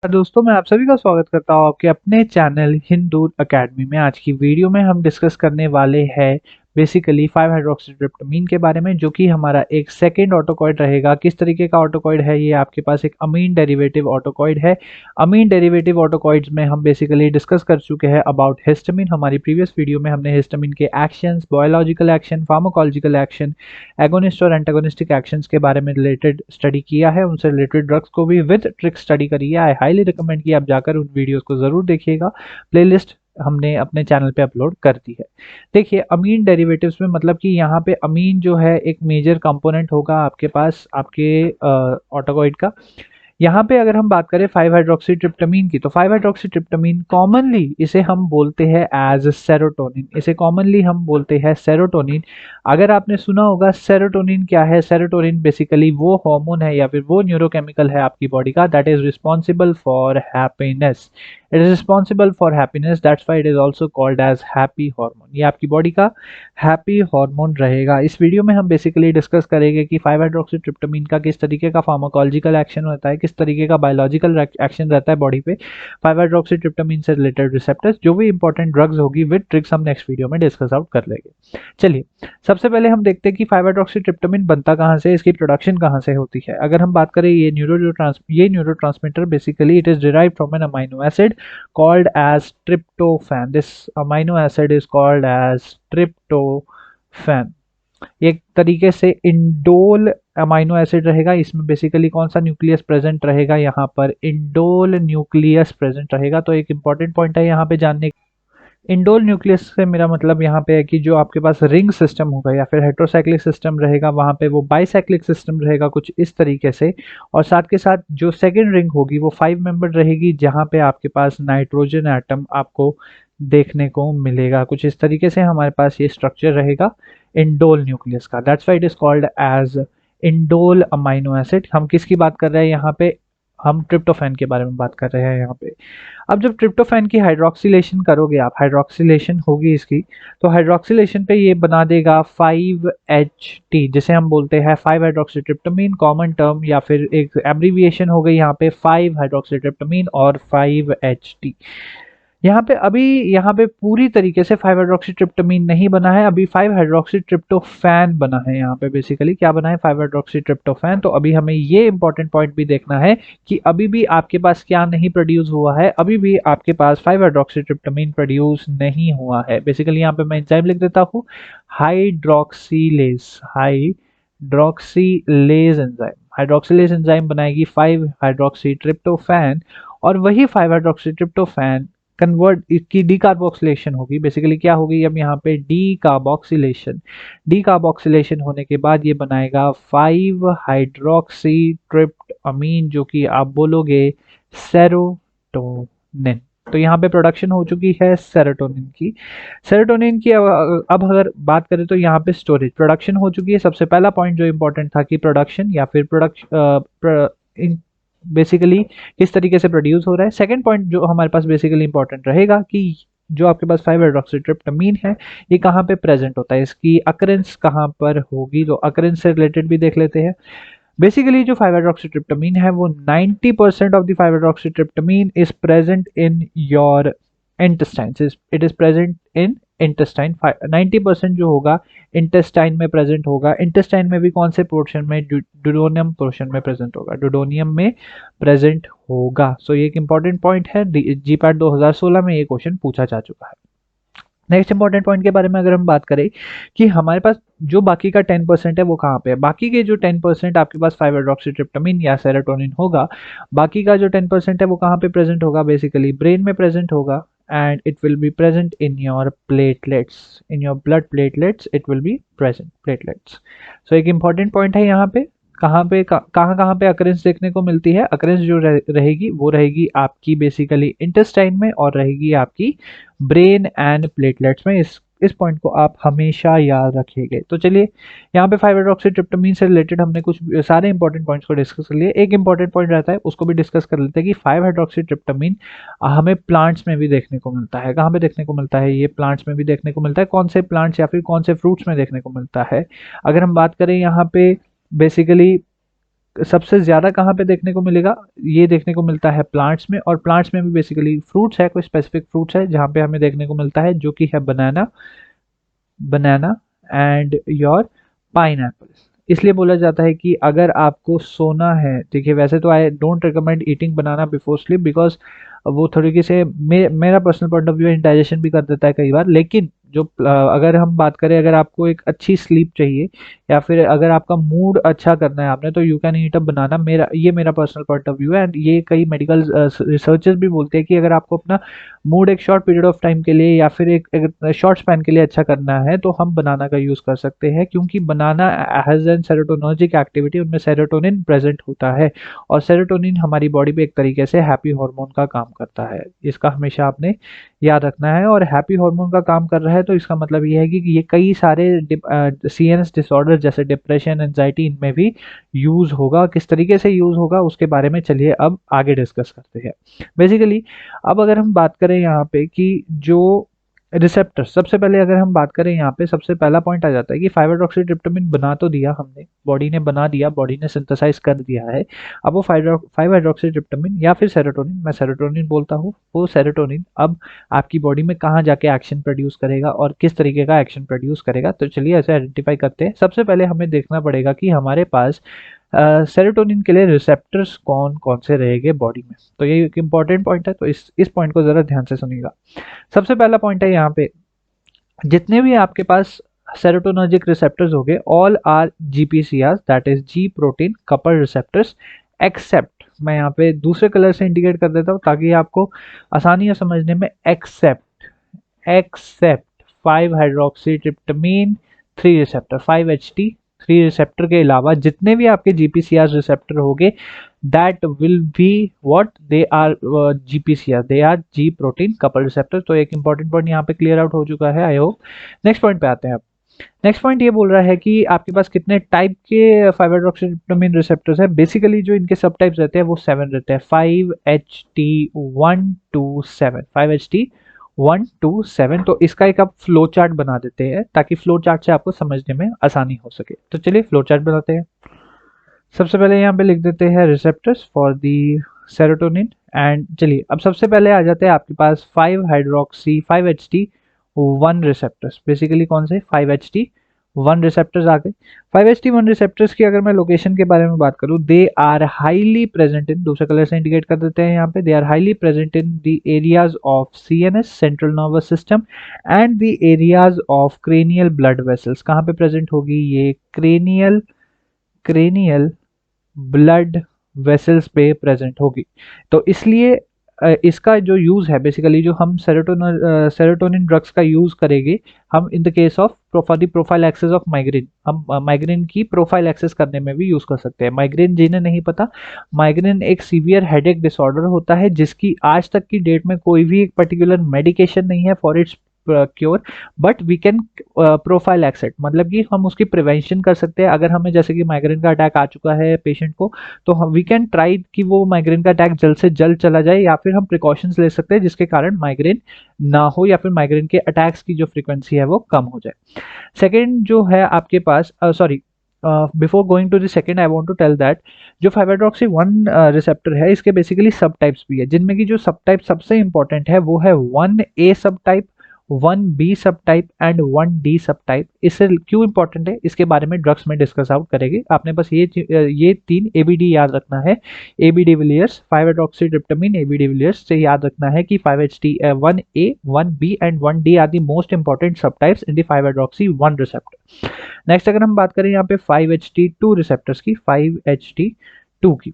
दोस्तों मैं आप सभी का स्वागत करता हूँ आपके अपने चैनल हिंदू एकेडमी में। आज की वीडियो में हम डिस्कस करने वाले हैं बेसिकली 5 हाइड्रोक्सीट्रिप्टामाइन के बारे में, जो कि हमारा एक सेकेंड ऑटोकॉइड रहेगा। किस तरीके का ऑटोकॉइड है ये? आपके पास एक अमीन डेरिवेटिव ऑटोकॉइड है। अमीन डेरिवेटिव ऑटोकॉइड्स में हम बेसिकली डिस्कस कर चुके हैं अबाउट हिस्टामिन। हमारी प्रीवियस वीडियो में हमने हिस्टामिन के actions, biological action, pharmacological action, agonist और एंटागोनिस्टिक एक्शंस के बारे में रिलेटेड स्टडी किया है। उनसे रिलेटेड ड्रग्स को भी विद ट्रिक स्टडी करी है। आई हाईली रिकमेंड कि आप जाकर उन वीडियोस को जरूर देखिएगा। प्लेलिस्ट हमने अपने चैनल पे अपलोड कर दी है। देखिए, अमीन डेरिवेटिव्स में मतलब कि यहाँ पे अमीन जो है एक मेजर कंपोनेंट होगा आपके पास आपके ऑटोकॉइड का। यहाँ पे अगर हम बात करें 5 हाइड्रोक्सीट्रिप्टामाइन की, तो 5 हाइड्रोक्सीट्रिप्टामाइन कॉमनली इसे हम बोलते हैं एज सेरोटोनिन। इसे कॉमनली हम बोलते हैं सेरोटोनिन। अगर आपने सुना होगा सेरोटोनिन क्या है, सेरोटोनिन बेसिकली वो हार्मोन है या फिर वो न्यूरोकेमिकल है आपकी बॉडी का that is responsible for happiness. It is responsible for happiness, that's why it is also called as happy hormone. ये आपकी बॉडी का हैप्पी हार्मोन रहेगा। इस वीडियो में हम बेसिकली डिस्कस करेंगे कि 5 हाइड्रोक्सीट्रिप्टामाइन का किस तरीके का फार्माकोलॉजिकल एक्शन होता है, किस तरीके का बायोलॉजिकल एक्शन रहता है बॉडी पे 5 हाइड्रोक्सीट्रिप्टामाइन से रिलेटेड रिसेप्टर्स। जो भी इंपॉर्टेंट ड्रग्स होगी विद ट्रिक्स हम नेक्स्ट वीडियो में डिस्कस आउट कर लेंगे। चलिए, सबसे पहले हम देखते हैं कि 5 हाइड्रोक्सीट्रिप्टामाइन बनता कहाँ से, इसकी प्रोडक्शन कहाँ से होती है। अगर हम बात करें ये neurotransmitter basically it is derived from an amino acid called as tryptophan. This amino acid is called as tryptophan. एक तरीके से इंडोल अमाइनो एसिड रहेगा। इसमें बेसिकली कौन सा न्यूक्लियस प्रेजेंट रहेगा? यहाँ पर इंडोल न्यूक्लियस प्रेजेंट रहेगा। तो एक इंपॉर्टेंट पॉइंट है यहाँ पे जानने। इंडोल न्यूक्लियस से मेरा मतलब यहाँ पे है कि जो आपके पास रिंग सिस्टम होगा या फिर हेट्रोसाइक्लिक सिस्टम रहेगा, वहाँ पे वो बाइसाइक्लिक सिस्टम रहेगा कुछ इस तरीके से। और साथ के साथ जो सेकेंड रिंग होगी वो 5 मेंबर रहेगी, जहाँ पे आपके पास नाइट्रोजन एटम आपको देखने को मिलेगा। कुछ इस तरीके से हमारे पास ये स्ट्रक्चर रहेगा इंडोल न्यूक्लियस का। That's why it is called as indole amino acid. हम किसकी बात कर रहे हैं यहाँ पे? हम ट्रिप्टोफैन के बारे में बात कर रहे हैं यहाँ पे। अब जब ट्रिप्टोफैन की हाइड्रोक्सिलेशन करोगे आप, हाइड्रोक्सिलेशन होगी इसकी, तो हाइड्रोक्सिलेशन पे ये बना देगा 5HT, जिसे हम बोलते हैं 5 हाइड्रोक्सीट्रिप्टामाइन कॉमन टर्म, या फिर एक एब्रीविएशन हो गई यहाँ पे 5 हाइड्रोक्सीट्रिप्टामाइन और 5HT। यहाँ पे पूरी तरीके से 5 हाइड्रोक्सीट्रिप्टामाइन नहीं बना है, अभी 5 हाइड्रोक्सीट्रिप्टोफैन बना है। यहाँ पे बेसिकली क्या बना है? 5 हाइड्रोक्सीट्रिप्टोफैन। तो अभी हमें ये इंपॉर्टेंट पॉइंट भी देखना है कि अभी भी आपके पास क्या नहीं प्रोड्यूस हुआ है, अभी भी आपके पास 5 हाइड्रोक्सीट्रिप्टामाइन प्रोड्यूस नहीं हुआ है। बेसिकली यहाँ पे मैं एंजाइम लिख देता हूँ, हाइड्रोक्सीलेज एंजाइम। हाइड्रोक्सिलेज एंजाइम बनाएगी 5 हाइड्रोक्सीट्रिप्टोफैन, और वही 5 हाइड्रोक्सीट्रिप्टोफैन कन्वर्ट इसकी डीकार्बोक्सिलेशन होगी। बेसिकली क्या होगी अब यहाँ पे? डीकार्बोक्सिलेशन होने के बाद ये बनाएगा 5 हाइड्रोक्सी ट्रिप्टामाइन, जो कि आप बोलोगे सेरोटोनिन। तो यहाँ पे प्रोडक्शन हो चुकी है सेरोटोनिन की अब अगर बात करें तो यहाँ पे स्टोरेज प्रोडक्शन हो चुकी है। सबसे पहला पॉइंट जो इंपॉर्टेंट था कि प्रोडक्शन या फिर प्रोडक्शन बेसिकली किस तरीके से प्रोड्यूस हो रहा है। सेकंड पॉइंट जो हमारे पास बेसिकली इंपॉर्टेंट रहेगा कि जो आपके पास 5 हाइड्रोक्सीट्रिप्टामाइन है ये कहाँ पे प्रेजेंट होता है, इसकी अकरेंस कहाँ पर होगी। तो अकरेंस से रिलेटेड भी देख लेते हैं। बेसिकली जो 5 हाइड्रोक्सीट्रिप्टामाइन है वो 90% of the 5 hydroxytryptamine is present in your intestines. It is present in intestine. 90% जो होगा इंटेस्टाइन में प्रेजेंट होगा। इंटेस्टाइन में भी कौन से पोर्शन में? डुडोनियम पोर्शन में प्रेजेंट होगा, डुडोनियम में प्रेजेंट होगा। सो ये एक इंपॉर्टेंट पॉइंट है, जीपैट 2016 में ये क्वेश्चन पूछा जा चुका है। नेक्स्ट इंपॉर्टेंट पॉइंट के बारे में अगर हम बात करें कि हमारे पास जो बाकी का 10% है वो कहाँ पे है। बाकी के जो 10% आपके पास 5 हाइड्रोक्सीट्रिप्टामाइन या सेरोटोनिन होगा, बाकी का जो 10% है वो कहाँ पे प्रेजेंट होगा? बेसिकली ब्रेन में प्रेजेंट होगा, and it will be present in your platelets, in your blood platelets it will be present, platelets। so एक important point है यहाँ पे। कहाँ पे अकरेंस देखने को मिलती है? अकरेंस जो रहेगी वो रहेगी आपकी बेसिकली इंटेस्टाइन में और रहेगी आपकी ब्रेन एंड प्लेटलेट्स में। इस पॉइंट को आप हमेशा याद रखिएगा। तो चलिए, यहाँ पे 5 हाइड्रोक्सीट्रिप्टामाइन से रिलेटेड हमने कुछ सारे इंपॉर्टेंट पॉइंट्स को डिस्कस कर लिए। एक इंपॉर्टेंट पॉइंट रहता है उसको भी डिस्कस कर लेते हैं कि 5 हाइड्रोक्सीट्रिप्टामाइन हमें प्लांट्स में भी देखने को मिलता है। कहाँ पे देखने को मिलता है? ये प्लांट्स में भी देखने को मिलता है। कौन से प्लांट्स या फिर कौन से फ्रूट्स में देखने को मिलता है? अगर हम बात करें यहाँ पे बेसिकली सबसे ज़्यादा कहाँ पे देखने को मिलेगा, ये देखने को मिलता है प्लांट्स में, और प्लांट्स में भी बेसिकली फ्रूट्स है, कोई स्पेसिफिक फ्रूट्स है जहाँ पे हमें देखने को मिलता है, जो कि है बनाना, बनाना एंड योर पाइनएप्पल। इसलिए बोला जाता है कि अगर आपको सोना है, देखिए वैसे तो I don't recommend eating banana before sleep, because वो थोड़ी से मेरा personal point of view indigestion भी कर देता है कई बार। लेकिन जो अगर हम बात करें, अगर आपको एक अच्छी स्लीप चाहिए या फिर अगर आपका मूड अच्छा करना है आपने, तो यू कैन ईट अ बनाना। मेरा पर्सनल पॉइंट ऑफ व्यू है, एंड ये कई मेडिकल रिसर्चर्स भी बोलते हैं कि अगर आपको अपना मूड एक शॉर्ट पीरियड ऑफ टाइम के लिए या फिर एक शॉर्ट स्पैन के लिए अच्छा करना है, तो हम बनाना का यूज कर सकते हैं, क्योंकि बनाना हैज एन सेरोटोनर्जिक एक्टिविटी, उनमें सेरोटोनिन प्रेजेंट होता है, और सेरोटोनिन हमारी बॉडी पे एक तरीके से हैप्पी हार्मोन का काम करता है। इसका हमेशा आपने याद रखना है, और हैप्पी हार्मोन का काम कर रहा है तो इसका मतलब ये है कि ये कई सारे सीएनएस डिसऑर्डर जैसे डिप्रेशन, एंजाइटी, इनमें भी यूज होगा। किस तरीके से यूज होगा उसके बारे में चलिए अब आगे डिस्कस करते हैं। बेसिकली अब अगर हम बात करें यहाँ पे कि जो रिसेप्टर, सबसे पहले अगर हम बात करें यहाँ पे, सबसे पहला पॉइंट आ जाता है कि 5-हाइड्रोक्सीट्रिप्टामाइन बना तो दिया हमने, बॉडी ने बना दिया, बॉडी ने सिंथेसाइज कर दिया है। अब वो 5-हाइड्रोक्सीट्रिप्टामाइन या फिर सेरोटोनिन, मैं सेरोटोनिन बोलता हूँ, वो सेरोटोनिन अब आपकी बॉडी में कहाँ जाके एक्शन प्रोड्यूस करेगा और किस तरीके का एक्शन प्रोड्यूस करेगा, तो चलिए ऐसे आइडेंटिफाई करते हैं। सबसे पहले हमें देखना पड़ेगा कि हमारे पास सेरोटोनिन के लिए रिसेप्टर्स कौन कौन से रहेंगे बॉडी में। तो ये एक इंपॉर्टेंट पॉइंट है, तो इस पॉइंट को जरा ध्यान से सुनिएगा। सबसे पहला पॉइंट है यहाँ पे, जितने भी आपके पास सेरोटोनर्जिक रिसेप्टर्स होंगे, all are GPCR, that is G protein couple receptors, except, मैं यहाँ पे दूसरे कलर से इंडिकेट कर देता हूँ ताकि आपको आसानी है समझने में, एक्सेप्ट, एक्सेप्ट 5-हाइड्रोक्सीट्रिप्टामाइन 3 रिसेप्टर, 5HT 3 रिसेप्टर के अलावा जितने भी आपके जीपीसीआर रिसेप्टर होंगे, that will be what they are, GPCR, they are G protein couple receptor. तो एक इंपॉर्टेंट पॉइंट यहाँ पे क्लियर आउट हो चुका है, आई होप। नेक्स्ट पॉइंट पे आते हैं अब। नेक्स्ट पॉइंट ये बोल रहा है कि आपके पास कितने टाइप के 5-हाइड्रोक्सीट्रिप्टामाइन रिसेप्टर्स है। बेसिकली जो इनके सब टाइप्स रहते हैं वो 7 रहते हैं, 5HT1 to 7, 5HT1 to 7। तो इसका एक आप फ्लो चार्ट बना देते हैं ताकि फ्लो चार्ट से आपको समझने में आसानी हो सके। तो चलिए फ्लो चार्ट बनाते हैं। सबसे पहले यहाँ पे लिख देते हैं receptors for the serotonin, and चलिए अब सबसे पहले आ जाते हैं आपके पास 5-HT1 रिसेप्टर्स। बेसिकली कौन से 5HT1 रिसेप्टर्स आ गए। 5HT1 रिसेप्टर्स की अगर मैं लोकेशन के बारे में बात करूं, they are highly present in, दूसरे कलर से इंडिकेट कर देते हैं यहाँ पे, they are highly present in the areas of CNS, central nervous system, and the areas of cranial blood vessels. कहाँ पे प्रेजेंट होगी ये, क्रेनियल क्रेनियल ब्लड वेसल्स पे प्रेजेंट होगी। तो इसलिए इसका जो यूज है, बेसिकली जो हम सेरोटोनिन ड्रग्स का यूज करेंगे हम in the case of for the profile access of migraine, हम माइग्रेन की प्रोफाइल एक्सेस करने में भी यूज कर सकते हैं। माइग्रेन जिन्हें नहीं पता, माइग्रेन एक सीवियर हेडेक डिसऑर्डर होता है जिसकी आज तक की डेट में कोई भी एक पर्टिकुलर मेडिकेशन नहीं है for its cure, but we can prophylaxis, मतलब कि हम उसकी प्रिवेंशन कर सकते हैं। अगर हमें जैसे कि माइग्रेन का अटैक आ चुका है पेशेंट को, तो हम वी कैन ट्राई कि वो माइग्रेन का अटैक जल्द से जल्द चला जाए, या फिर हम प्रिकॉशंस ले सकते हैं जिसके कारण माइग्रेन ना हो या फिर माइग्रेन के अटैक्स की जो फ्रीक्वेंसी है वो कम हो जाए। सेकेंड जो है आपके पास, sorry before going to the second I want to tell that जो 5-हाइड्रोक्सी1 रिसेप्टर है, इसके बेसिकली सब टाइप्स भी है, जिनमें की जो सब टाइप सबसे इंपॉर्टेंट है वो है 1A सब टाइप, 1B सब टाइप एंड 1D सब टाइप। इससे क्यों इंपॉर्टेंट है इसके बारे में ड्रग्स में डिस्कस आउट करेंगे। आपने बस ये 3 ABD याद रखना है, AB डिविलियर्स, 5-हाइड्रोक्सीट्रिप्टामाइन AB डिविलियर्स से याद रखना है कि 5HT1A, 1B and 1D are the most important subtypes in the 5-हाइड्रोक्सी1 रिसेप्टर। नेक्स्ट अगर हम बात करें यहाँ पे 5HT2 रिसेप्टर्स की, 5HT2 की,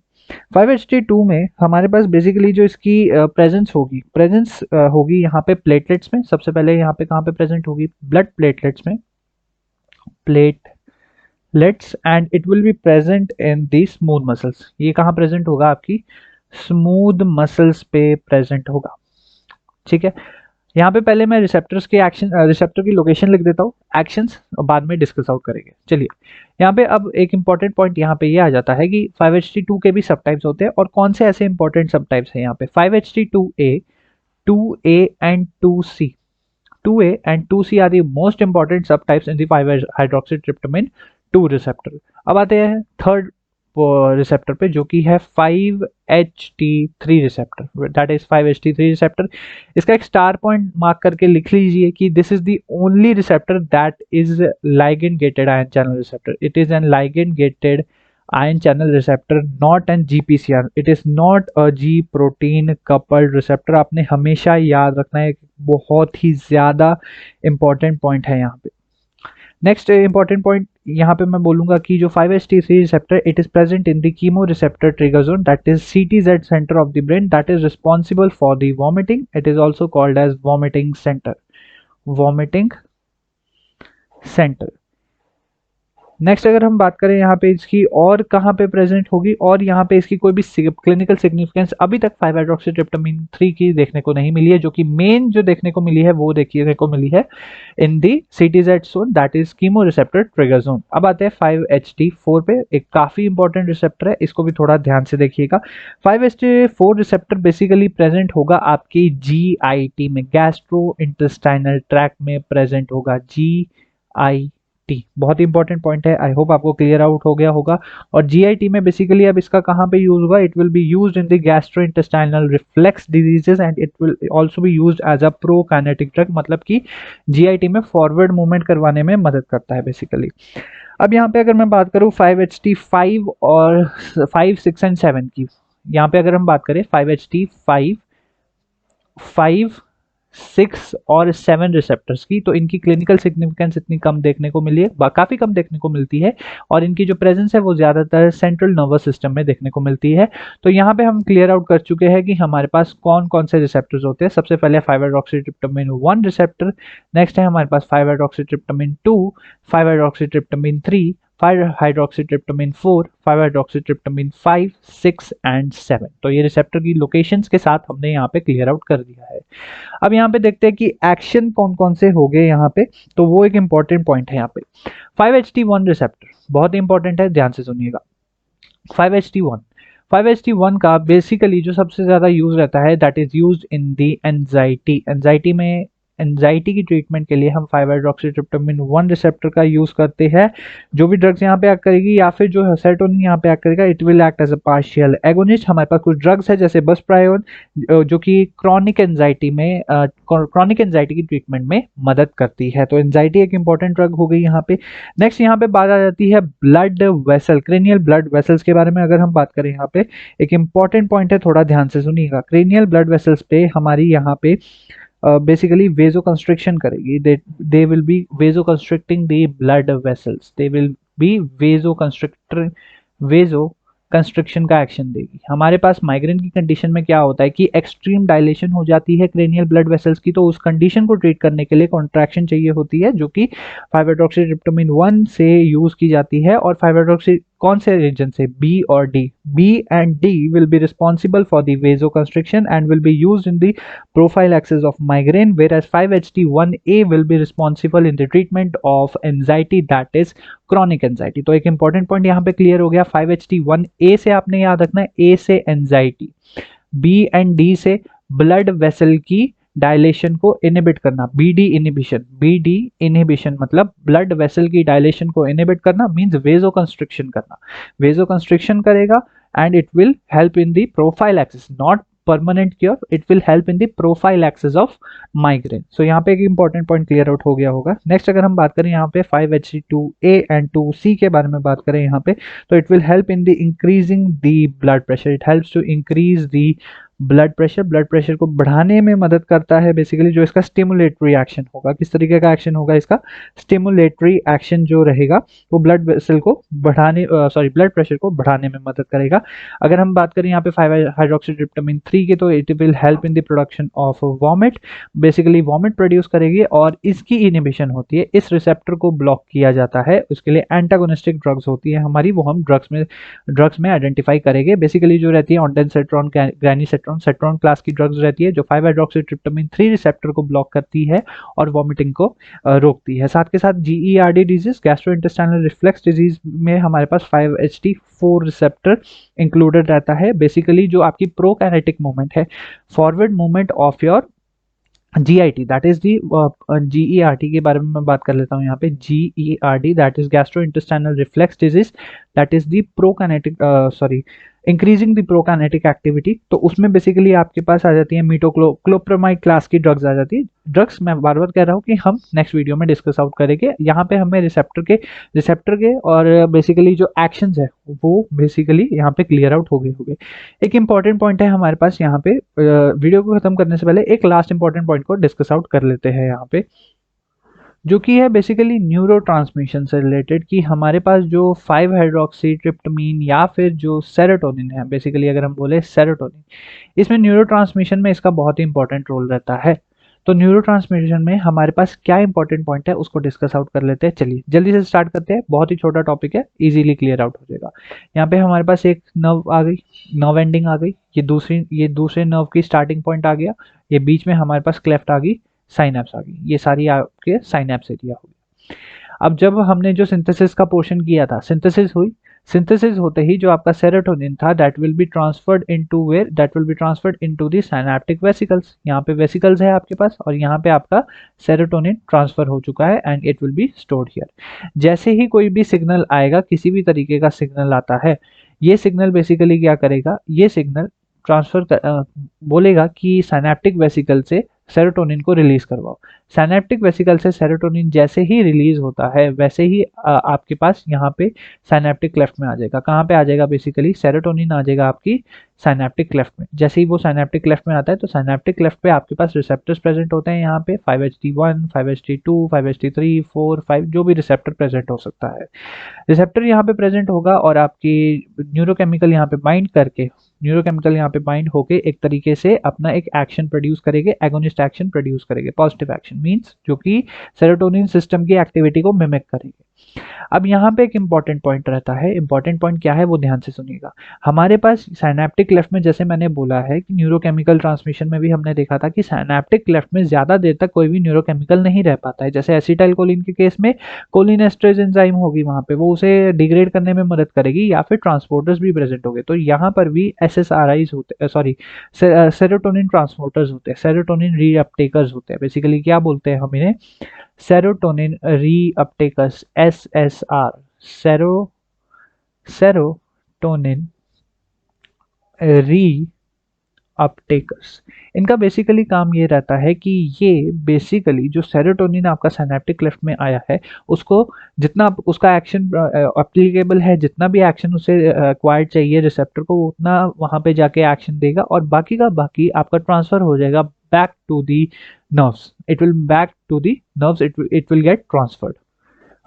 5HT2 में हमारे पास बेसिकली जो इसकी प्रेजेंस होगी यहाँ पे प्लेटलेट्स में। सबसे पहले यहाँ पे कहाँ पे प्रेजेंट होगी, ब्लड प्लेटलेट्स में, platelets, and it will be present in the smooth muscles. ये कहाँ प्रेजेंट होगा, आपकी स्मूथ मसल्स पे प्रेजेंट होगा। ठीक है, यहाँ पे पहले मैं रिसेप्टर्स के एक्शन, रिसेप्टर की लोकेशन लिख देता हूँ, एक्शंस और बाद में डिस्कस आउट करेंगे। चलिए यहाँ पे अब एक इंपॉर्टेंट पॉइंट यहाँ पे ये आ जाता है कि 5HT2 के भी सब टाइप्स होते हैं, और कौन से ऐसे इंपॉर्टेंट सब टाइप्स हैं यहाँ पे, 5HT2A, 2A and 2C, 2A and 2C are the most important subtypes in the 5-hydroxytryptamine 2 receptor। अब आते हैं थर्ड रिसेप्टर पे, जो कि है 5HT3 receptor, that is 5HT3 receptor. इसका एक स्टार पॉइंट मार्क करके लिख लीजिए कि this is the only receptor that is ligand gated ion channel receptor. It is an ligand gated ion channel receptor, not an GPCR. It is not a G protein coupled receptor। आपने हमेशा याद रखना है, बहुत ही ज्यादा important point है यहाँ पे। नेक्स्ट इंपॉर्टेंट पॉइंट यहाँ पे मैं बोलूंगा कि जो 5HT3 receptor, it is present in the chemo receptor trigger zone, that is CTZ centre of the brain, that is responsible for the vomiting. It is also called as vomiting centre, vomiting centre. Next अगर हम बात करें यहाँ पे इसकी और कहाँ पे प्रेजेंट होगी, और यहाँ पे इसकी कोई भी क्लिनिकल सिग्निफिकेंस अभी तक 5-हाइड्रोक्सीट्रिप्टामाइन 3 की देखने को नहीं मिली है, जो कि मेन जो देखने को मिली है वो देखने को मिली है इन दी CTZ zone, that is chemo receptor trigger zone. अब आते हैं 5HT4 पे, एक काफी इंपॉर्टेंट रिसेप्टर है, इसको भी थोड़ा ध्यान से देखिएगा। 5HT4 रिसेप्टर बेसिकली प्रेजेंट होगा आपकी GIT में, गैस्ट्रो इंटेस्टाइनल ट्रैक्ट में प्रेजेंट होगा, GIT। बहुत इंपॉर्टेंट पॉइंट है, आई होप आपको क्लियर आउट हो गया होगा। और GIT में बेसिकली अब इसका कहाँ पे यूज होगा, it will be used in the gastrointestinal reflex diseases and it will also be used as a prokinetic drug, मतलब कि GIT में फॉरवर्ड मूवमेंट करवाने में मदद करता है बेसिकली। अब यहाँ पे अगर मैं बात करूँ 5HT5 और 5, 6 एंड 7 की, यहाँ पे अगर हम बात करें 5HT5, 5, 6 और 7 रिसेप्टर्स की, तो इनकी क्लिनिकल सिग्निफिकेंस इतनी कम देखने को मिली है, काफी कम देखने को मिलती है, और इनकी जो प्रेजेंस है वो ज्यादातर सेंट्रल नर्वस सिस्टम में देखने को मिलती है। तो यहाँ पे हम क्लियर आउट कर चुके हैं कि हमारे पास कौन कौन से रिसेप्टर्स होते हैं। सबसे पहले 5-हाइड्रोक्सीट्रिप्टामाइन 1 रिसेप्टर, नेक्स्ट है हमारे पास 5-हाइड्रोक्सीट्रिप्टामाइन 2, 5-हाइड्रोक्सीट्रिप्टामाइन 3, 5-हाइड्रोक्सीट्रिप्टामाइन 4, 5-हाइड्रोक्सीट्रिप्टामाइन 5, 6 एंड 7। तो ये रिसेप्टर की लोकेशंस के साथ हमने यहाँ पे क्लियर आउट कर दिया है। अब यहाँ पे देखते हैं कि एक्शन कौन कौन से हो गए यहाँ पे, तो वो एक इंपॉर्टेंट पॉइंट है यहाँ पे। 5HT1 रिसेप्टर बहुत इंपॉर्टेंट है, ध्यान से सुनिएगा। 5HT1 का बेसिकली जो सबसे ज्यादा यूज रहता है, that is used in the anxiety. Anxiety में, एंजाइटी की ट्रीटमेंट के लिए हम 5-हाइड्रोक्सीट्रिप्टामाइन 1 रिसेप्टर का यूज करते हैं। जो भी ड्रग्स यहाँ पे एक्ट करेगी या फिर जो सेरोटोनिन यहाँ पे एक्ट करेगा, it will act as a partial agonist. हमारे पास कुछ ड्रग्स है जैसे बसप्रायोन, जो कि क्रॉनिक एंजाइटी की ट्रीटमेंट में मदद करती है। तो एंजाइटी एक इंपॉर्टेंट ड्रग हो गई यहाँ पे। नेक्स्ट यहाँ पे बात आ जाती है blood vessel, cranial blood vessels के बारे में अगर हम बात करें, यहाँ पे एक इंपॉर्टेंट पॉइंट है, थोड़ा ध्यान से सुनिएगा। क्रेनियल ब्लड वेसल्स पे हमारी यहाँ पे basically vasoconstriction करेगी, they will be vasoconstricting the blood vessels, they will be vasoconstriction का एक्शन देगी। हमारे पास माइग्रेन की कंडीशन में क्या होता है कि एक्सट्रीम डायलेशन हो जाती है क्रेनियल ब्लड वेसल्स की, तो उस कंडीशन को ट्रीट करने के लिए कॉन्ट्रैक्शन चाहिए होती है, जो कि 5-हाइड्रोक्सीट्रिप्टामाइन 1 से यूज की जाती है। और 5-हाइड्रोक्सी कौन से रीजन से, बी और D, B and D will be responsible for the vasoconstriction and will be used in the profile axis of migraine, whereas 5HT1A will be responsible in the treatment of anxiety, that is chronic anxiety। तो एक important point यहाँ पे clear हो गया। 5HT1A से आपने याद रखना है, A से एंजाइटी, B एंड D से ब्लड वेसल की डायलेशन को इनहिबिट करना, BD इनहिबिशन मतलब ब्लड वेसल की डायलेशन को इनहिबिट करना, मींस वेसोकंस्ट्रिक्शन करना। वेसोकंस्ट्रिक्शन करेगा and it will help in the profile axis, not permanent cure, it will help in the profile axis of migraine. So यहाँ पे एक इंपॉर्टेंट पॉइंट क्लियर आउट हो गया होगा। नेक्स्ट अगर हम बात करें यहाँ पे 5HT2A एंड 2C के बारे में बात करें यहाँ पे, तो it will help in the increasing the blood pressure, it helps to increase the blood pressure को बढ़ाने में मदद करता है। बेसिकली जो इसका स्टिमुलेटरी एक्शन होगा, किस तरीके का एक्शन होगा इसका, स्टिमुलेटरी एक्शन जो रहेगा वो ब्लड वेसल को बढ़ाने, ब्लड प्रेशर को बढ़ाने में मदद करेगा। अगर हम बात करें यहाँ पे 5-हाइड्रोक्सीट्रिप्टामाइन 3 की, तो it will help in the production of vomit, basically vomit produce करेगी और इसकी इनहिबिशन होती है, इस रिसेप्टर को ब्लॉक किया जाता है। उसके लिए एंटागोनिस्टिक ड्रग्स होती है हमारी, वो हम ड्रग्स में आइडेंटिफाई करेंगे। बेसिकली जो रहती है ऑन्टेनसेट्रॉन, ग्रेनिसेट्रॉन, सेट्रॉन क्लास की ड्रग्स रहती है, जो 5-हाइड्रोक्सीट्रिप्टामाइन 3 रिसेप्टर को ब्लॉक करती है और वॉमिटिंग को रोकती है। साथ के साथ GERD disease, gastrointestinal reflex disease में हमारे पास 5HT4 रिसेप्टर इंक्लूडेड रहता है। बेसिकली जो आपकी प्रोकाइनेटिक मूवमेंट है, forward movement of your GIT, that is the GERT के बारे में मैं बात कर लेता हूँ यहाँ पे। GERD that is gastro intestinal reflex disease, that is the prokinetic sorry increasing the prokinetic activity. तो उसमें बेसिकली आपके पास आ जाती है मीटोक्लोप्रोमाइड क्लास की ड्रग्स आ जाती है। ड्रग्स मैं बार बार कह रहा हूँ कि हम नेक्स्ट वीडियो में डिस्कस आउट करेंगे। यहाँ पे हमें रिसेप्टर के और बेसिकली जो एक्शंस है वो बेसिकली यहाँ पे क्लियर आउट हो गए। एक इंपॉर्टेंट पॉइंट है हमारे पास यहाँ पे, वीडियो को खत्म करने से पहले एक लास्ट इंपॉर्टेंट पॉइंट को डिस्कस आउट कर लेते हैं यहाँ पे, जो कि है बेसिकली न्यूरो ट्रांसमिशन से रिलेटेड। कि हमारे पास जो 5 हाइड्रोक्सी ट्रिप्टामिन या फिर जो सेरोटोनिन है, बेसिकली अगर हम बोले सेरोटोनिन, इसमें न्यूरो ट्रांसमिशन में इसका बहुत ही इंपॉर्टेंट रोल रहता है। तो न्यूरो ट्रांसमिशन में हमारे पास क्या इंपॉर्टेंट पॉइंट है उसको डिस्कस आउट कर लेते हैं। चलिए जल्दी से स्टार्ट करते हैं, बहुत ही छोटा टॉपिक है, इजीली क्लियर आउट हो जाएगा। यहाँ पे हमारे पास एक नर्व आ गई, नर्व एंडिंग आ गई, ये दूसरे नर्व की स्टार्टिंग पॉइंट आ गया, ये बीच में हमारे पास क्लेफ्ट आ गई, साइनैप्स आ गई, ये सारी आपके साइनैप्स एरिया हो गई। अब जब हमने जो सिंथेसिस का पोर्शन किया था, सिंथेसिस हुई, सिंथेसिस होते ही जो आपका सेरोटोनिन था that will be transferred into where, that will be transferred into the synaptic vesicles. यहाँ पे वेसिकल्स है आपके पास और यहाँ पे आपका सेरोटोनिन ट्रांसफर हो चुका है and it will be stored here. जैसे ही कोई भी सिग्नल आएगा, किसी भी तरीके का सिग्नल आता है, ये सिग्नल बेसिकली क्या करेगा, ये सिग्नल बोलेगा कि सिनैप्टिक वेसिकल से सेरोटोनिन को रिलीज करवाओ। सिनैप्टिक वेसिकल से सेरोटोनिन जैसे ही रिलीज होता है वैसे ही आपके पास यहाँ पे सिनैप्टिक क्लेफ्ट में आ जाएगा। कहाँ पे आ जाएगा, बेसिकली सेरोटोनिन आ जाएगा आपकी सिनैप्टिक क्लेफ्ट में। जैसे ही वो सिनैप्टिक क्लेफ्ट में आता है तो सिनैप्टिक क्लेफ्ट पे आपके पास रिसेप्टर्स प्रेजेंट होते हैं, यहाँ पे 5HT1, 5HT2, 5HT3, 4, 5 जो भी रिसेप्टर प्रेजेंट हो सकता है। रिसेप्टर यहाँ पे प्रेजेंट होगा और आपकी न्यूरोकेमिकल यहाँ पे बाइंड करके, न्यूरोकेमिकल यहाँ पे बाइंड होके एक तरीके से अपना एक एक्शन प्रोड्यूस करेंगे, एगोनिस्ट एक्शन प्रोड्यूस करेंगे, पॉजिटिव एक्शन मींस जो कि सेरोटोनिन सिस्टम की एक्टिविटी को मिमिक करेंगे। अब यहाँ पे एक इंपॉर्टेंट पॉइंट रहता है, इंपॉर्टेंट पॉइंट क्या है वो ध्यान से सुनिएगा। हमारे पास साइनैप्टिक क्लेफ्ट में, जैसे मैंने बोला है कि न्यूरोकेमिकल ट्रांसमिशन में भी हमने देखा था कि साइनैप्टिक क्लेफ्ट में ज्यादा देर तक कोई भी न्यूरोकेमिकल नहीं रह पाता है। जैसे एसिटाइल कोलिन के केस में कोलिनेस्टरेज एंजाइम होगी, वहां पे वो उसे डिग्रेड करने में मदद करेगी, या फिर ट्रांसपोर्टर्स भी प्रेजेंट होंगे। तो यहाँ पर भी SSRIs होते, सॉरी सेरोटोनिन ट्रांसपोर्टर्स होते हैं, सेरोटोनिन रीअपटेकर्स होते हैं। बेसिकली क्या बोलते हैं हम इन्हें, सेरोटोनिन रीअपटेकर्स, SSR, सेरोटोनिन री अपटेकर्स। इनका बेसिकली काम ये रहता है कि ये बेसिकली जो सेरोटोनिन आपका सिनैप्टिक क्लेफ्ट में आया है उसको जितना उसका एक्शन एप्लीकेबल है, जितना भी एक्शन उसे एक्वायर्ड चाहिए रिसेप्टर को, उतना वहां पे जाके एक्शन देगा और बाकी का बाकी आपका ट्रांसफर हो जाएगा back to the nerves. It will back to the nerves, it will get transferred.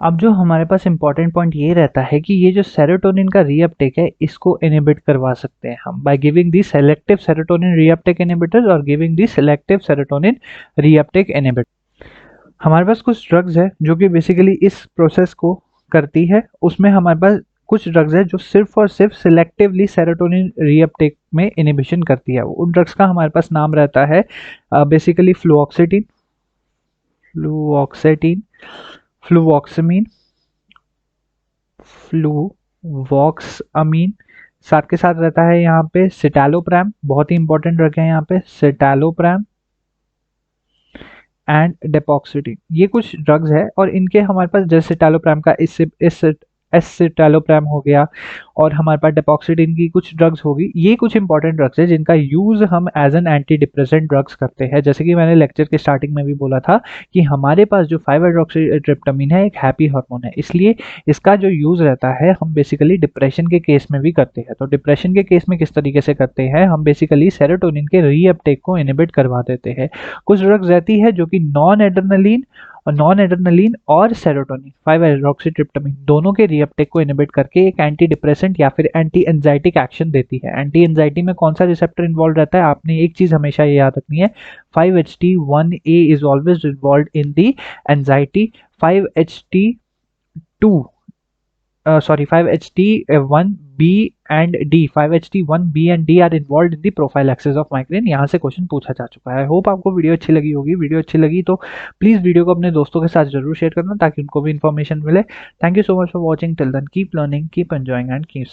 अब जो हमारे पास इंपॉर्टेंट पॉइंट ये रहता है कि ये जो सेरोटोनिन का रीअपटेक है इसको इनहिबिट करवा सकते हैं हम by giving the selective serotonin reuptake inhibitors और giving the selective serotonin reuptake inhibitor. हमारे पास कुछ ड्रग्स है जो कि बेसिकली इस प्रोसेस को करती है। उसमें हमारे पास कुछ ड्रग्स है जो सिर्फ और सिर्फ सिलेक्टिवली सेरोटोनिन रीअपटेक में इनहिबिशन करती है। उन ड्रग्स का हमारे पास नाम रहता है बेसिकली फ्लुओक्सेटिन, फ्लुवोक्सामीन, फ्लुवोक्सामीन, साथ के साथ रहता है यहाँ पे सिटालोप्रैम, बहुत ही इंपॉर्टेंट ड्रग है यहाँ पे सिटालोप्रैम एंड डेपोक्सिडिन। ये कुछ ड्रग्स है और इनके हमारे पास जैसे सिटालोप्रैम का इस एसिटालोप्रैम हो गया और हमारे पास डेपोक्सिडिन की कुछ ड्रग्स होगी। ये कुछ इंपॉर्टेंट ड्रग्स है जिनका यूज हम as an anti depressant drugs करते हैं। जैसे कि मैंने लेक्चर के स्टार्टिंग में भी बोला था कि हमारे पास जो 5-हाइड्रोक्सीट्रिप्टामिन है एक हैप्पी हार्मोन है, इसलिए इसका जो यूज रहता है हम बेसिकली डिप्रेशन के केस में भी करते हैं। तो डिप्रेशन के केस में किस तरीके से करते हैं, हम बेसिकली सेरोटोनिन के रीअपटेक को इनहिबिट करवा देते हैं। कुछ ड्रग्स रहती है जो कि नॉन एड्रेनलिन और सेरोटोनिन 5-हाइड्रोक्सीट्रिप्टामिन दोनों के रीअपटेक को इनहिबिट करके एक एंटी डिप्रेसेंट या फिर एंटी एंजाइटिक एक्शन देती है। एंटी एंजाइटी में कौन सा रिसेप्टर इन्वॉल्व रहता है, आपने एक चीज हमेशा ये याद रखनी है, 5HT1A is always involve in the anxiety, 5HT2 sorry 5HT1B and D, 5HT1B and D are involved in the prophylaxis of migraine। यहाँ से क्वेश्चन पूछा जा चुका है। होप आपको वीडियो अच्छी लगी होगी। वीडियो अच्छी लगी तो प्लीज वीडियो को अपने दोस्तों के साथ जरूर शेयर करना ताकि उनको भी इन्फॉर्मेशन मिले। Thank you so much for watching, till then keep learning, keep enjoying and keep